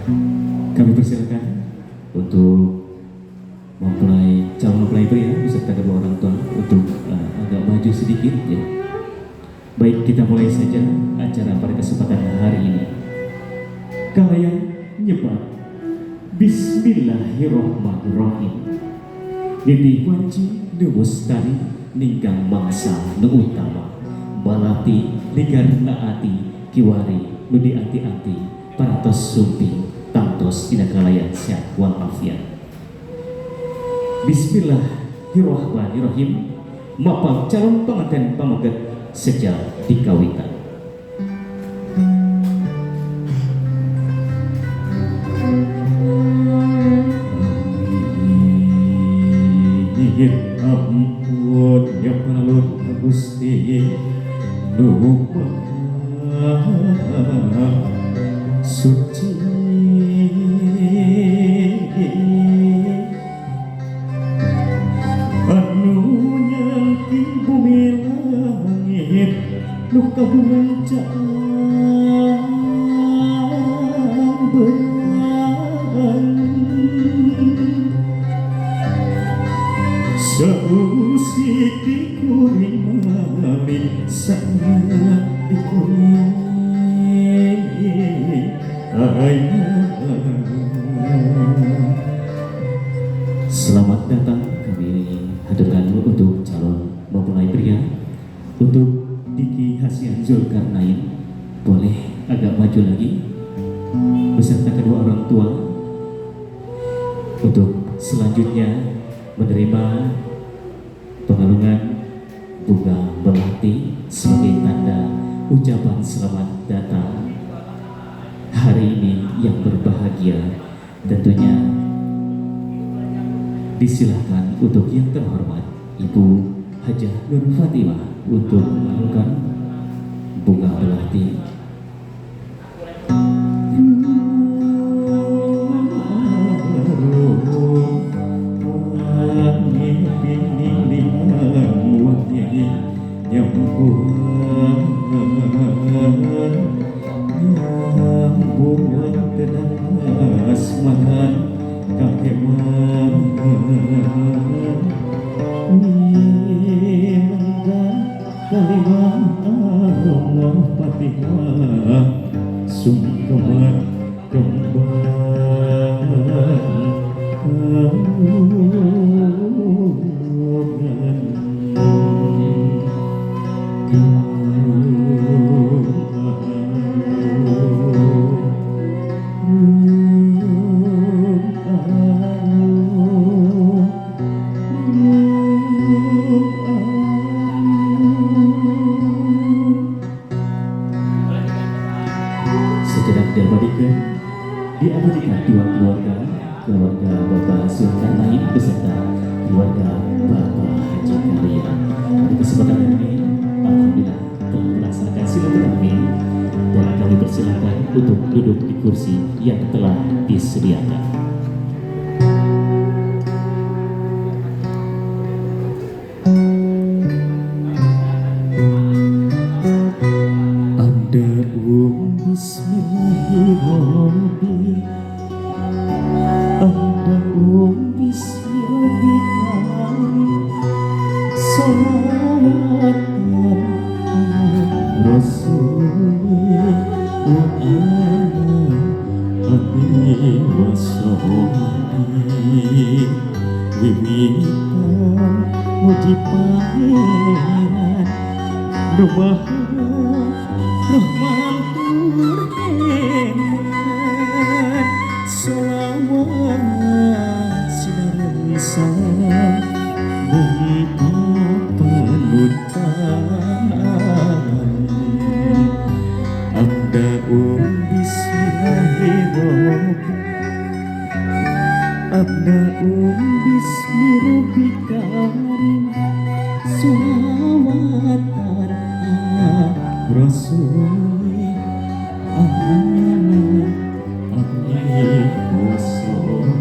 Kami persilakan untuk mempelai calon mempelai pria beserta kedua orang tua untuk agak maju sedikit ya. Baik, kita mulai saja acara pada kesempatan hari ini. Kalian nyebat Bismillahirrahmanirrahim. Niti wanci numustari ninggang mangsa nu utama balati ligar naati kiwari nudi anti-anti paratos sumping tantos tidak kalayan sehat walafiat. Bismillahirrahmanirrahim. Mapang calon pengantin pamegat sejak dikawitan. Ampun ya penalun Gusti Nuh suci anu nyangki bumi langit nu kabuncang seusik dikuring mamin sangat dikuring selamat datang kami haturkan untuk calon mempelai pria untuk Diki Hasian Zulkarnain. Boleh agak maju lagi beserta kedua orang tua untuk selanjutnya menerima pengalungan bunga melati sebagai tanda ucapan selamat datang hari ini yang berbahagia. Tentunya disilahkan untuk yang terhormat Ibu Hajah Nur Fatimah untuk mengalunkan bunga melati. Diabadikan dua keluarga, keluarga Bapak Zulkarnain beserta keluarga Bapak Haji Karya. Pada kesempatan ini, alhamdulillah telah melaksanakan silaturahmi dan kami persilakan untuk duduk di kursi yang telah disediakan. Muji pangeran Nuh Rahman Turheman Salawat sinarengsa Mumpah panutan Abda'um bismillahirrahmanirrahim Abda'um bismillahirrahmanirrahim Salawatan Rasul Amin Amin Rasul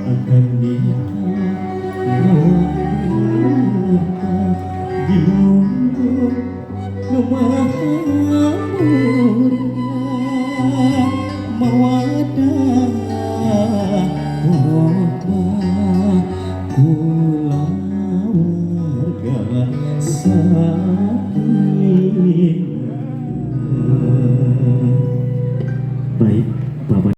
akan nikah di lumbuh Numaha mulia warahmatullahi